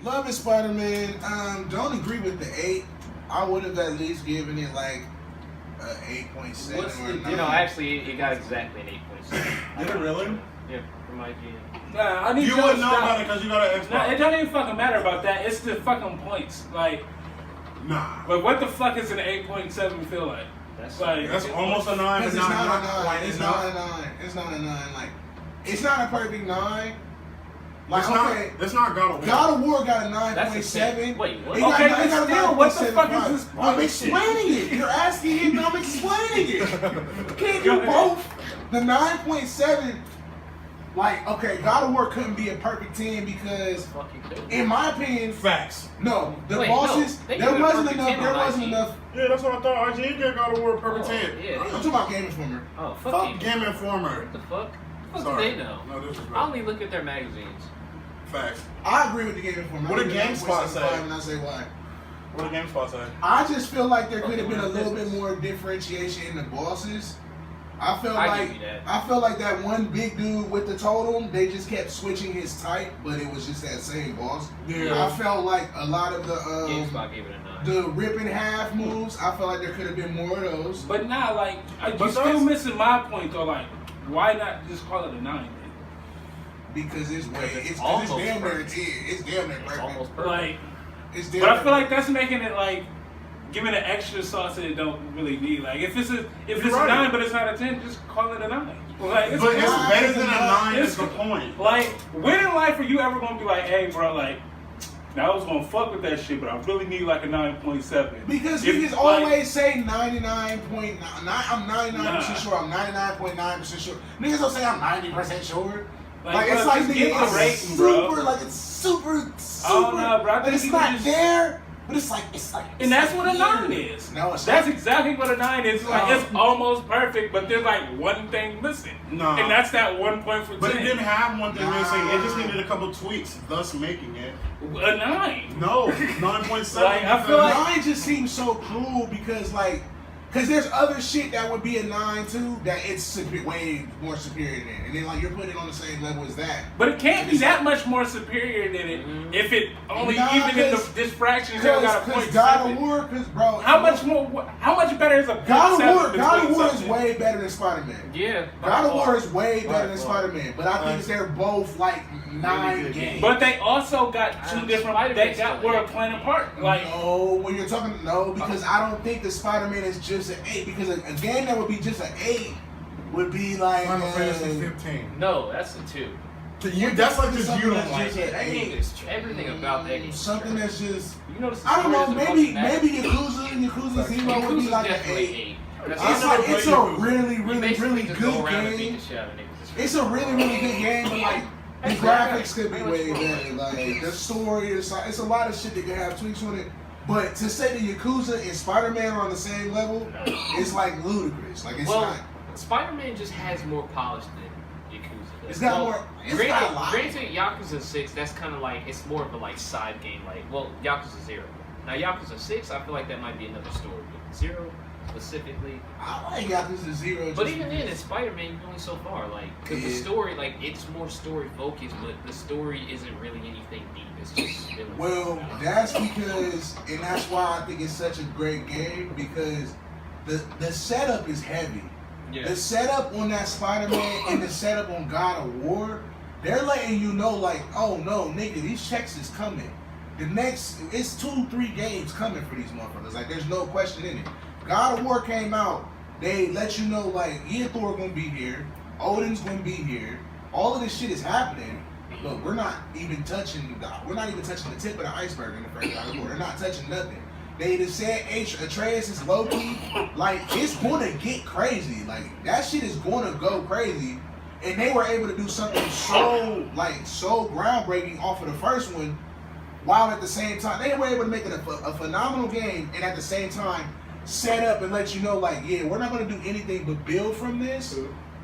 Love is Spider-Man. Don't agree with the 8. I would have at least given it like a 8.7 What's or the, 9. you know, actually, it got exactly an 8.7. Did it really? Yeah, from IGN. Nah, I need You wouldn't know about it because you got an Xbox. Nah, it don't even fucking matter about that. It's the fucking points. Like, Nah. what the fuck is an 8.7 feel like? That's Like, That's almost a 9, but Because it's not not a 9. quite It's enough. not a 9. It's not a 9. Like, it's not a perfect 9. Like, It's okay, not. It's not God of War. God of War got a That's a 9.7. Wait, what? It got- Okay, it but got a still, what the fuck 9.75. is this I'm bullshit? explaining it. You're asking it, and I'm explaining it. You can't do both. The 9.7, like, okay, God of War couldn't be a perfect 10 because, Fucking cool. in my opinion, Facts. no, the Wait, bosses, no, they there gave it a wasn't perfect enough. 10 There on wasn't IG. enough. Yeah, that's what I thought. IGN gave God of War a perfect 10. Yeah, I'm talking about Game Informer. Oh, fuck Fuck you. Game Informer. What the fuck? What do Sorry. they know? No disrespect. I only look at their magazines. Facts. I agree with the Game Informer. What I did give it GameSpot say? 9.75, and I say why. What did GameSpot say? I just feel like there could have Okay, been a we're in little bit business. more differentiation in the bosses. I felt I like give you that. I felt like that one big dude with the totem, they just kept switching his type, but it was just that same boss. Yeah. I felt like a lot of the GameSpot gave it a 9. the rip in half moves, I felt like there could have been more of those. But nah, like, But you're still those- missing my point though. Like, why not just call it a 9? Because it's way it's almost damn near perfect. it's damn near It's perfect. almost perfect. Like, It's damn but I near feel like that's making it like giving it extra sauce that it don't really need. Like, if it's You're a right. 9 but it's not a 10, just call it a 9. Like, it's But it's Nine better is than a enough. 9 It's- is the point. like, when in life are you ever gonna be like, hey, bro, like, now I was gonna fuck with that shit, but I really need like a 9.7. because If, niggas like- always say 99.9. I'm 99% Nah. sure. I'm 99.9% sure. Niggas don't say I'm 90% sure. Like, Like, it's bro, like just nigga, get the it's rating, super, bro. like it's super. I don't know, bro. I Like, think it's you not just- there, but it's like And that's what a here. 9 is. No, it's That's not. exactly what a 9 is. It's like, it's almost perfect, but there's like one thing missing. Nah. And that's that 1 point for 10. But it didn't have one thing Nah. missing. It just needed a couple tweaks, thus making it. A 9. No, 9.7. Like, I feel like- Nine just seems so cruel because there's other shit that would be a 9 too that it's way more superior than, and then like you're putting it on the same level as that. But it can't be that much more superior than it if it only, Nah, even in the 'cause- this fraction, still got a Because point. God of 7. War, because bro, How much more? How much better is a point God of 7 War, God of between War is something? way better than Spider-Man. Yeah. God of by War far. is way By better than far. Spider-Man, but I think they're both like 9 good games. But they also got two different. They Spider-Man's got still were a eight. plan apart. Like, no, when you're talking, no, because I don't think the Spider-Man is just an 8. Because a game that would be just an 8 would be like Final Fantasy 15. No, that's a 2. That's like just Something you that's don't like just it. a That game is everything about that game. is something trash. that's just. You notice the I don't know. story is the Maybe most maybe Yakuza Zero would be Yakuza's like an definitely 8. 8. It's I've like never it's a played Yakuza. really You really basically really just go good around and beat game. the shit out of niggas. It's a really really good game, but like the That's graphics could be pretty way much better. Like the story is like, it's a lot of shit that can have tweaks on it. But to say the Yakuza and Spider-Man are on the same level, it's like ludicrous. Like it's Well, not. Spider-Man just has more polish than Yakuza does. It's got Well, more. It's got a lot. Granted, Yakuza 6, that's kind of like, it's more of a like side game, like, well, Yakuza 0. Now, Yakuza 6, I feel like that might be another story, but 0 specifically. I like Yakuza Zero. But just even then, in because- Spider-Man, you're only so far, like, because the Yeah. story, like, it's more story focused, but the story isn't really anything deep. It's just villains. Well, that's because, and that's why I think it's such a great game because the setup is heavy. Yeah. The setup on that Spider-Man and the setup on God of War, they're letting you know, like, oh no, nigga, these checks is coming. The next, it's 2-3 games coming for these motherfuckers. Like, there's no question in it. God of War came out, they let you know, like, Thor gonna be here, Odin's gonna be here, all of this shit is happening, but we're not even touching the tip of the iceberg in the first God of War. They're not touching nothing. They just said Atreus is low key. Like, it's gonna get crazy. Like, that shit is gonna go crazy. And they were able to do something so groundbreaking off of the first one, while at the same time they were able to make it a phenomenal game, and at the same time set up and let you know, like, yeah, we're not gonna do anything but build from this,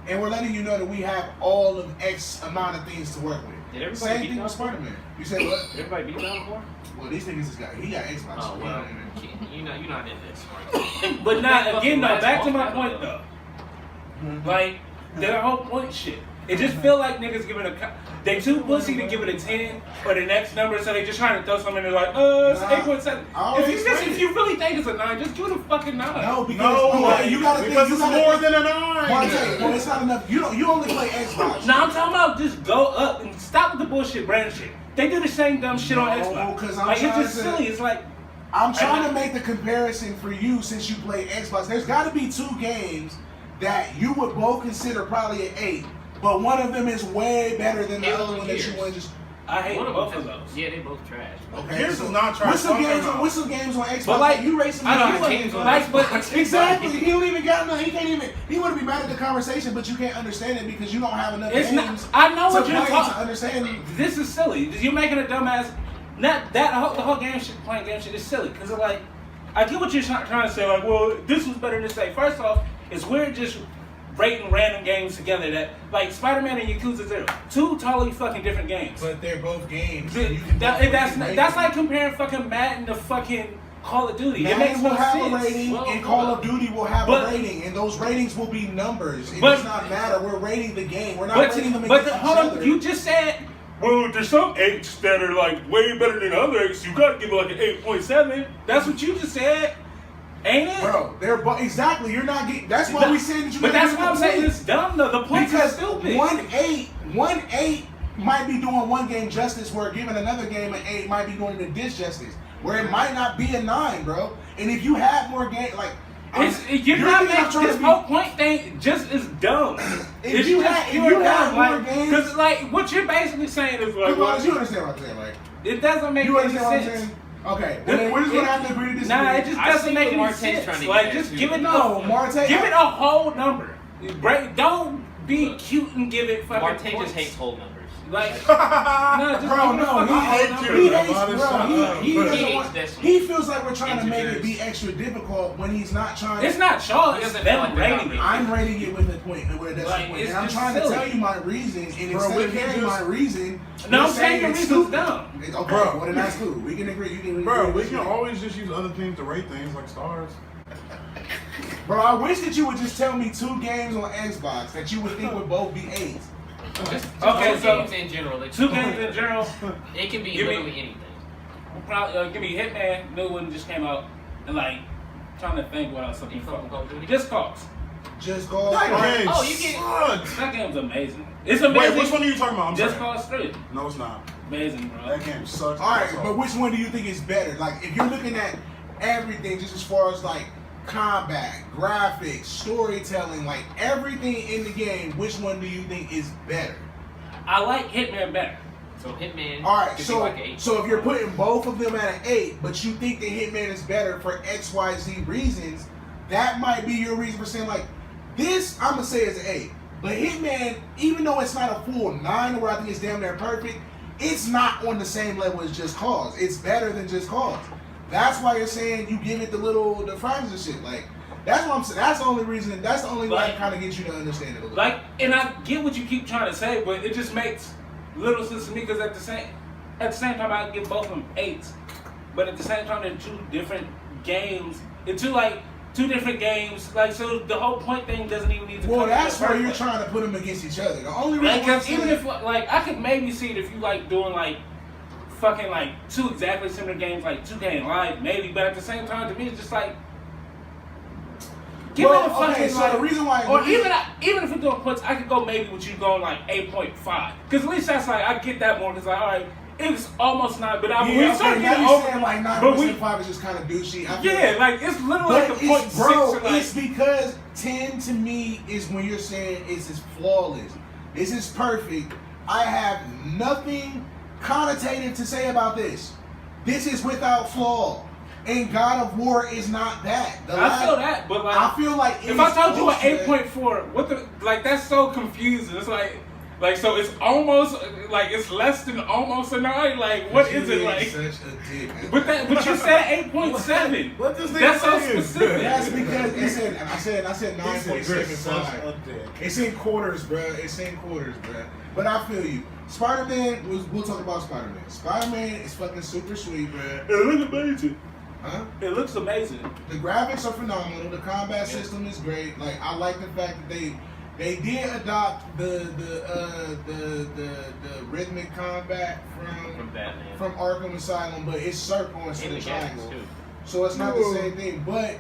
and we're letting you know that we have all of X amount of things to work with. Did everybody Same beat thing God with of War? Spider-Man. You said what? Did everybody beat God of War? Well, these niggas just got Xbox. Oh, so well, yeah. you're not in this, right? But now That again, though, fucking back to last my boss point battle, though. Like that whole point shit. It just feel like niggas giving they too pussy to give it a 10 or the next number, so they just trying to throw something in there like, it's 8.7. If you really think it's a 9, just do the fucking 9. No, because you gotta think it's more than a 9. Well, it's not enough. You only play Xbox. No, I'm talking about just go up and stop with the bullshit brand shit. They do the same dumb shit on Xbox. Because like it's just silly. It's like I'm trying to make the comparison for you since you play Xbox. There's got to be 2 games that you would both consider probably an 8, but one of them is way better than the other one that you want to just. I hate both of those. Yeah, they both trash. Okay, Gears is not trash. What's some games on Xbox? But like you racing games on Xbox. Exactly. He don't even got no. He can't even. He want to be mad at the conversation, but you can't understand it because you don't have enough games. I know what you're talking. To understand. This is silly. You're making a dumbass. Not that the whole game shit, playing game shit is silly because it's like I get what you're trying to say. Like, well, this was better than say. First off, it's weird just rating random games together that like Spider-Man and Yakuza 0, 2 totally fucking different games. But they're both games. That's like comparing fucking Madden to fucking Call of Duty. Madden it makes no will have sense. a rating, and Call of Duty will have a rating, and those ratings will be numbers. It does not matter. We're rating the game. We're not rating them against each other. You just said, well, there's some 8s that are like way better than other 8s. You gotta give it like an 8.7. That's what you just said. Ain't it? Bro, exactly. You're not getting. That's why we saying that you. But that's why I'm saying it's dumb though. The point is stupid. 1-8 might be doing one game justice, where giving another game an 8 might be doing it a disjustice, where it might not be a 9, bro. And if you have more games, like you're not making this whole point thing just is dumb. if you have more games, because like what you're basically saying is like, you understand what I'm saying, right? It doesn't make any sense. Okay, well, we're just gonna have to agree to disagree. Nah, it just doesn't make any sense. Like, just give it give it a whole number. Don't be cute and give it fucking Marte points. just hates whole numbers. Like, he feels like we're trying to make it be extra difficult when he's not trying. It's not Charles. It's them rating it. I'm rating it with a point, with a decimal point, and I'm trying to tell you my reason. And instead of hearing my reason, no, I'm saying your reason's dumb. Okay, well then that's cool. We can agree. You can. Bro, we can always just use other things to rate things like stars. Bro, I wish that you would just tell me 2 games on Xbox that you would think would both be 8s. Okay, so games in general. 2 games in general. It can be literally anything. Probably, give me Hitman. New one just came out, and like trying to think what else. Something Just Cause. Just Cause. That game's amazing. It's amazing. Wait, which one are you talking about? Just Cause 3. No, it's not. Amazing, bro. That game sucks. All right, but which one do you think is better? Like, if you're looking at everything, just as far as like combat, graphics, storytelling, like everything in the game, which one do you think is better? I like Hitman better. So Hitman. All right, so like an 8. So if you're putting both of them at an 8, but you think that Hitman is better for XYZ reasons, that might be your reason for saying like this. I'm gonna say is an 8, but Hitman, even though it's not a full 9, where I think it's damn near perfect, it's not on the same level as Just Cause. It's better than Just Cause. That's why you're saying you give it the fractions and shit. Like, that's what I'm saying. That's the only reason. That's the only way I kind of get you to understand it a little. Like, and I get what you keep trying to say, but it just makes little sense to me because at the same time I give both of them 8s, but at the same time they're 2 different games. They're 2 different games. Like, so the whole point thing doesn't even need to. Well, that's where you're trying to put them against each other. The only reason, because even if like I could maybe see it if you like doing like fucking like 2 exactly similar games like 2K and Live, maybe, but at the same time, to me, it's just like give it a fucking so the reason why, or even if we're doing points, I could go maybe with you going like 8.5, because at least that's like I get that more, because like all right, it's almost 9, but we start getting over like 9.5 is just kind of douchey. Like it's literally like a .6. Bro, it's because 10 to me is when you're saying it's flawless, this is perfect. I have nothing connotative to say about this. This is without flaw, and God of War is not that. I feel that, but like I feel like if I told you an 8.4, what the like? That's so confusing. It's like so it's almost like it's less than almost a 9. Like what is it like? Such a dick. But you said 8.7. What does that's so specific. That's because it said I said 9.75. It's in quarters, bro. It's in quarters, bro. But I feel you. Spider-Man, we'll talk about Spider-Man. Spider-Man is fucking super sweet, bro. It looks amazing. Huh? It looks amazing. The graphics are phenomenal. The combat system is great. Like, I like the fact that They did adopt the rhythmic combat from Batman. from Arkham Asylum, but it's circle instead And of the gadgets, triangle. too. So it's not the same thing, but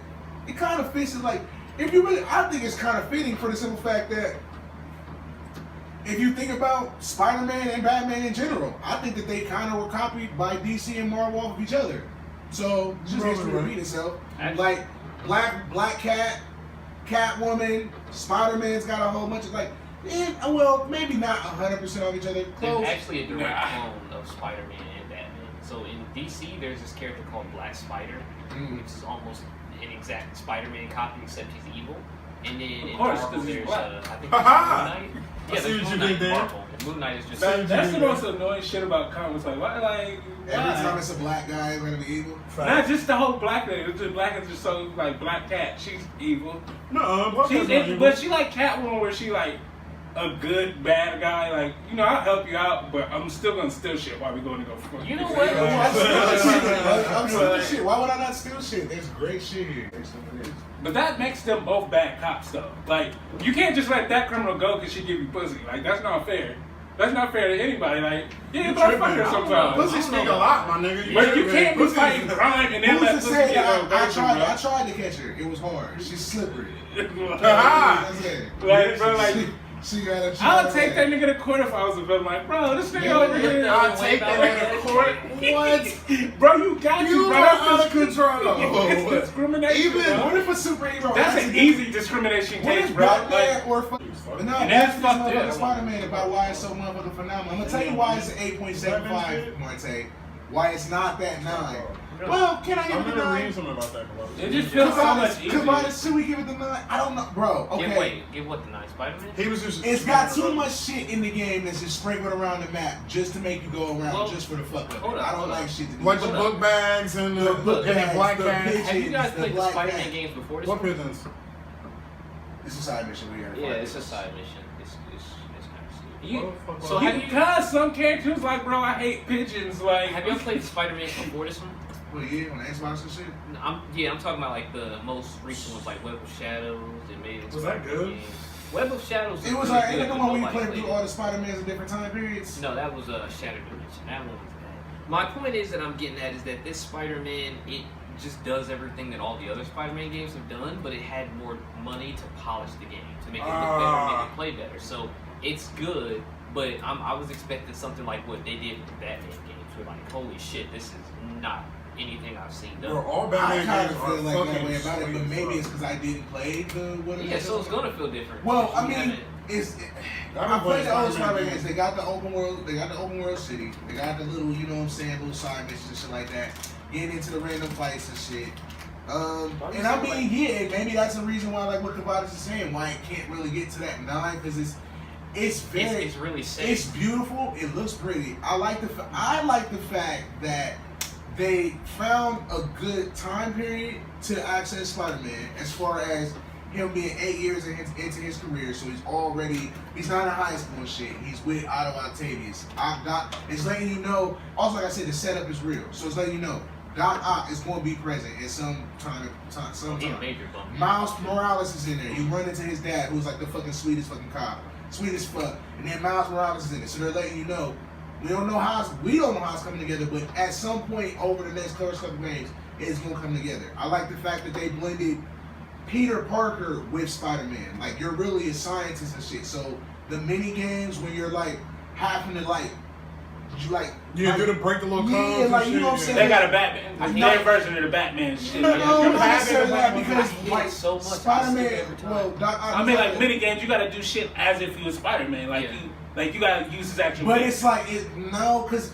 it kind of fits it. Like, if you really, I think it's kind of fitting for the simple fact that if you think about Spider-Man and Batman in general, I think that they kind of were copied by DC and Marvel off of each other. So just history repeat itself. Like Black Cat, Catwoman, Spider-Man's got a whole bunch of well, maybe not 100% of each other. Close. There's actually a direct clone of Spider-Man and Batman. So in DC, there's this character called Black Spider, which is almost an exact Spider-Man copy, except he's evil. And then in Marvel, there's I think there's Moon Knight. Yeah, there's Moon Knight in Marvel. And Moon Knight is just that's the most annoying shit about comics. Like, why? Every time it's a black guy, it's gonna be evil. Not just the whole black thing. It's just black is just so like Black Cat. She's evil. No, but she like Catwoman, where she like a good bad guy. Like, you know, I'll help you out, but I'm still gonna steal shit while we going to go. Fuck You know what? I'm stealing shit. Why would I not steal shit? There's great shit here. But that makes them both bad cops, though. Like, you can't just let that criminal go because she give you pussy. Like, that's not fair. That's not fair to anybody. Like, yeah, but I fuck her sometimes. Pussy speak a lot, my nigga. But you can't be fighting crime and then let pussy get I tried to catch her. It was hard. She's slippery. She got a I would take that nigga to court if I was a villain. Like, bro, this nigga over here. I'll take that nigga to court. What? Bro, you got You bro. are out That's of control. It's discrimination. Even bro. what if a superhero? That's an easy discrimination What case, if bro. Batman or but no, And that's that's fucked motherfucking up. Spider-Man about why it's so motherfucking phenomenal. I'm gonna tell you why it's an 8.75, Marte. Why it's not that 9. Well, can I give I'm it the gonna 9? read something about that. It just feels so much Because why easier. should we give it the 9? I don't know, bro. Okay. Give what, the 9 Spider-Man? He was just. It's got too much shit in the game that's just sprinkled around the map just to make you go around Well, just for the fuck of hold it. up, I don't hold like up. shit to do. Bunch of book bags and The book and bags, black the bags. pigeons. Have you guys the played the black Spider-Man bag. games before this What one? pigeons? It's a side mission. We gotta Yeah, find it's a it. side mission. It's kind of stupid. So So have you Because some characters like, bro, I hate pigeons. Like, have you ever played the Spider-Man before this one? Well, yeah, on the Xbox and shit. I'm talking about like the most recent ones, like Web of Shadows and maybe. Was that good? Web of Shadows. It was really like, good, ain't the but one where you nobody played through played all it. the Spider-Mans in different time periods? No, that was Shattered Dimension. That one was bad. My point is that I'm getting at is that this Spider-Man, it just does everything that all the other Spider-Man games have done, but it had more money to polish the game, to make it look better, and make it play better. So it's good, but I was expecting something like what they did with the Batman games. Where like, holy shit, this is not anything I've seen done. Bro, all I Batman kind games of are feel like that fucking way about it, but sweet, maybe bro. it's because I didn't play the Yeah, so it's gonna feel different. Well, I You mean, haven't- I played the old Spider-Man Spider-Man games. games. They got the open world city. They got the little, you know what I'm saying, little side missions and shit like that. Getting into the random fights and shit. And I mean, yeah, maybe that's the reason why, like what Kavadas is saying, why it can't really get to that 9 because it's very, it's really safe. it's beautiful. It looks pretty. I like the fact that they found a good time period to access Spider-Man as far as him being 8 years into his career, so he's not in high school and shit. He's with Otto Octavius. It's letting you know. Also, like I said, the setup is real, so it's letting you know Doc Ock is going to be present at some time. He a major bump. Miles Morales is in there. You run into his dad, who's like the fucking sweetest fucking cop, sweet as fuck, and then Miles Morales is in it. So they're letting you know. We don't know how it's coming together, but at some point over the next couple of games, it's gonna come together. I like the fact that they blended Peter Parker with Spider-Man. Like, you're really a scientist and shit. So the mini games when you're like having to do to break the little codes. Yeah, and like, shit, you know what I'm saying? they got a Batman. No. Their version of the Batman shit. No, Like, not Batman, necessarily that I because hate like it so much. I see it Spider-Man. every time. Well, Doc Ock. I mean, like mini games, you gotta do shit as if you was Spider-Man. Like Yeah. you gotta use his actual. But name. it's like because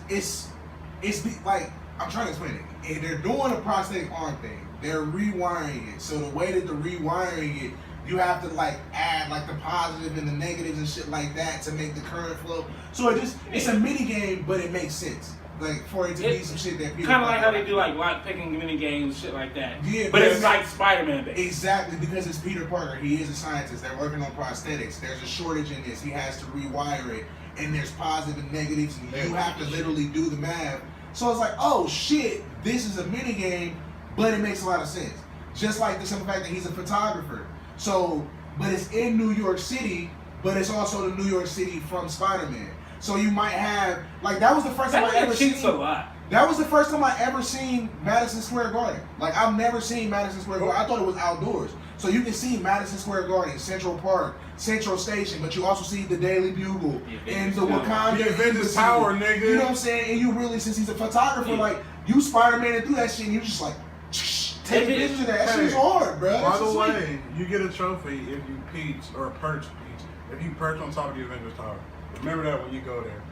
like I'm trying to explain it. They're doing a prosthetic arm thing. They're rewiring it. So the way that they're rewiring it, you have to like add like the positive and the negatives and shit like that to make the current flow. So it's a mini game, but it makes sense. Like for it to be some shit that people kind of like how they do like lock picking mini games, shit like that. Yeah, but it's like Spider-Man based. Exactly, because it's Peter Parker. He is a scientist. They're working on prosthetics. There's a shortage in this. He has to rewire it. And there's positive and negatives, and you have to literally do the math. So it's like, oh shit, this is a mini game, but it makes a lot of sense. Just like the simple fact that he's a photographer. So, but it's in New York City, but it's also the New York City from Spider-Man. So you might have like that was the first time I ever seen. A lot. That was the first time I ever seen Madison Square Garden. Like I've never seen Madison Square Garden. I thought it was outdoors. So you can see Madison Square Garden, Central Park, Central Station, but you also see the Daily Bugle and the Wakanda. The Avengers Tower, nigga. You know what I'm saying? And you really, since he's a photographer, like you Spider-Man and do that shit, and you just like take pictures of that. That shit's hard, bro. By the way, you get a trophy if you perch if you perch on top of the Avengers Tower. Remember that when you go there.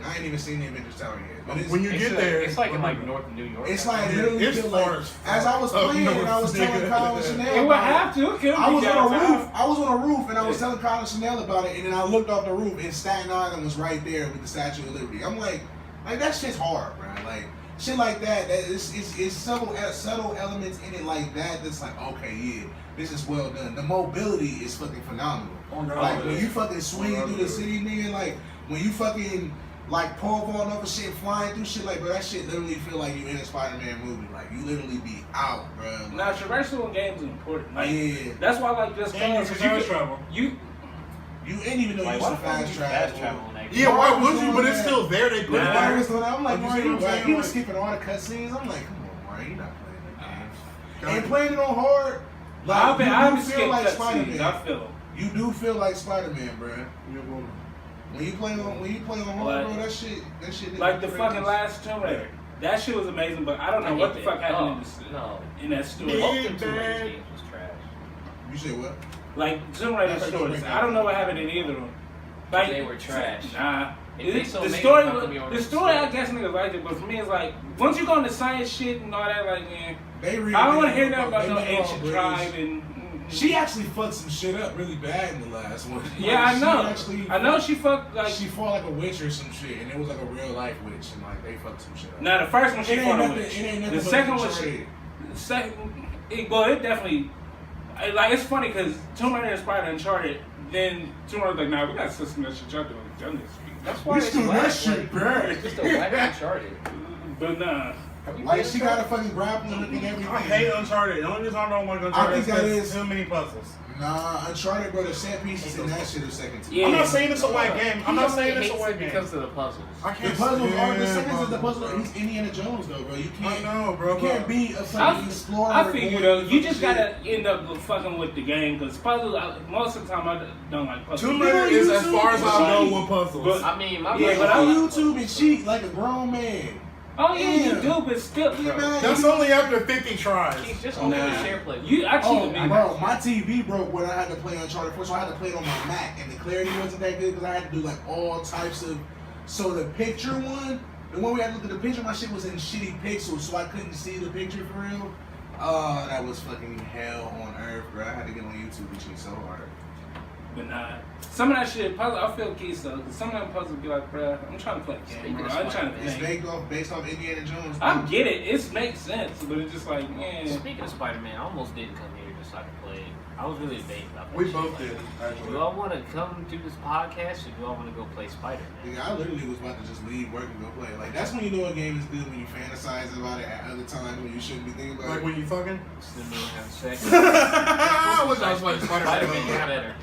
I ain't even seen the Avengers Tower yet. But When you get there, it's like in like North New York. It's like literally it's like, as I was playing and I was telling Colin Chanel. It would have to. I was on a roof. I was on a roof and I was telling Colin Chanel about it, and then I looked off the roof and Staten Island was right there with the Statue of Liberty. I'm like that shit's hard, bro. Like shit like that. That it's subtle elements in it like that. That's like okay, yeah, this is well done. The mobility is fucking phenomenal. Like when you fucking swing through the city, nigga. Like when you fucking like pole vaulting over shit, flying through shit, like bro, that shit literally feel like you in a Spider-Man movie. Like you literally be out, bro. Like, now traversal in games is important. Like, yeah, that's why I like just games because you can travel. You ain't even know you used to fast travel. Yeah, why would you? But it's still there. They put it there. I'm like, Like, you see what I'm saying? he was skipping all the cutscenes. I'm like, come on, Mario, you're not playing the games. And playing it on hard, like I've you do feel like cutscenes. Spider-Man. I feel. You do feel like Spider-Man, bro. When you play on hard, bro, that shit. Like the fucking last Tomb Raider. That shit was amazing, but I don't know what the fuck happened in that story. Both the Tomb Raider games was trash. You said what? Like Tomb Raider stories. I don't know what happened in either of them. Like, they were trash. Nah. The story, I guess niggas liked it, but for me it's like, once you go into science shit and all that, like, man, I don't want to hear nothing about no ancient tribe and... She actually fucked some shit up really bad in the last one. Yeah, like, I know. I know she fucked, like... She fought like a witch or some shit, and it was like a real life witch, and like, they fucked some shit up. Nah, the first one she fought a witch. The second one, it definitely... Like, it's funny, because Tomb Raider inspired Uncharted, then Tomb Raider's like, nah, we got a system that should jump done this week. That's why it's that shit, bro. It's just a whack Uncharted. But nah. Like she got a fucking grappling and everything. I hate Uncharted. The only reason I don't like Uncharted is too many puzzles. Nah, Uncharted, bro, the set pieces in that shit are second to me. Yeah. I'm not saying it's a whack game. I'm not saying it's a whack game. Because of the puzzles. The puzzles are the seconds of the puzzle. He's Indiana Jones though, bro. You can't. I know, bro. You can't be a fucking explorer. I figure though, you just gotta end up fucking with the game because puzzles. Most of the time, I don't like puzzles. Tomb Raider is as far as I know with puzzles. But, I mean, but on YouTube and cheat like a grown man. Oh yeah, you do, but still, that's only after 50 tries. He's just only a share play. Bro, my TV broke when I had to play Uncharted 4, so I had to play it on my Mac, and the clarity wasn't that good because I had to do like all types of. So the picture one, the one we had to look at the picture, my shit was in shitty pixels, so I couldn't see the picture for real. Oh, that was fucking hell on earth, bro. I had to get on YouTube and cheat so hard. But nah, some of that shit, puzzle, I feel keys though, because some of them puzzles be like, bruh, I'm trying to play a game, bro. I'm trying to think. It's based off Indiana Jones. I get it, it makes sense, but it's just like, man. Speaking of Spider-Man, I almost didn't come here just so I could play. I was really debating about that. We both did, actually. Do I want to come do this podcast or do I want to go play Spider-Man? I literally was about to just leave work and go play. Like, that's when you know a game is good, when you fantasize about it at other times when you shouldn't be thinking about it. Like when you fucking? Still having sex. I wish I was playing Spider-Man got better.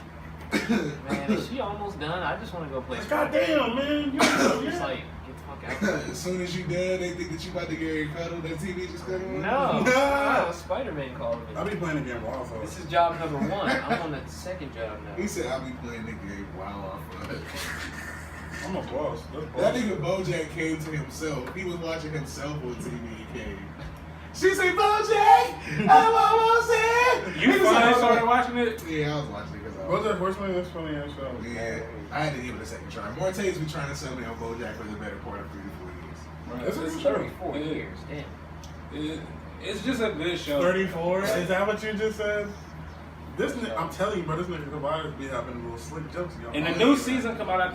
Man, is she almost done? I just want to go play Spider-Man. Goddamn, man. Just like, get the fuck out. As soon as you done, they think that you about to get a cuddle. That TV just cut on. No, Spider-Man called me. I'll be playing the game while off. This is job number 1. I'm on the second job now. He said I'll be playing the game while off. I'm a boss. That nigga Bojack came to himself. He was watching himself on TV. He came. She said, Bojack, I'm almost here. You finally started watching it? Yeah, I was watching it. BoJack Horseman, that's funny as well. Yeah, I had to give it a second try. Morte's been trying to sell me on BoJack for the better part of 3 to 4 years. Right. It's 34 years, damn. It's just a good show. 34? Is that what you just said? I'm telling you, bro, this nigga Tobias be having little slick jokes. And the new season come out, I think.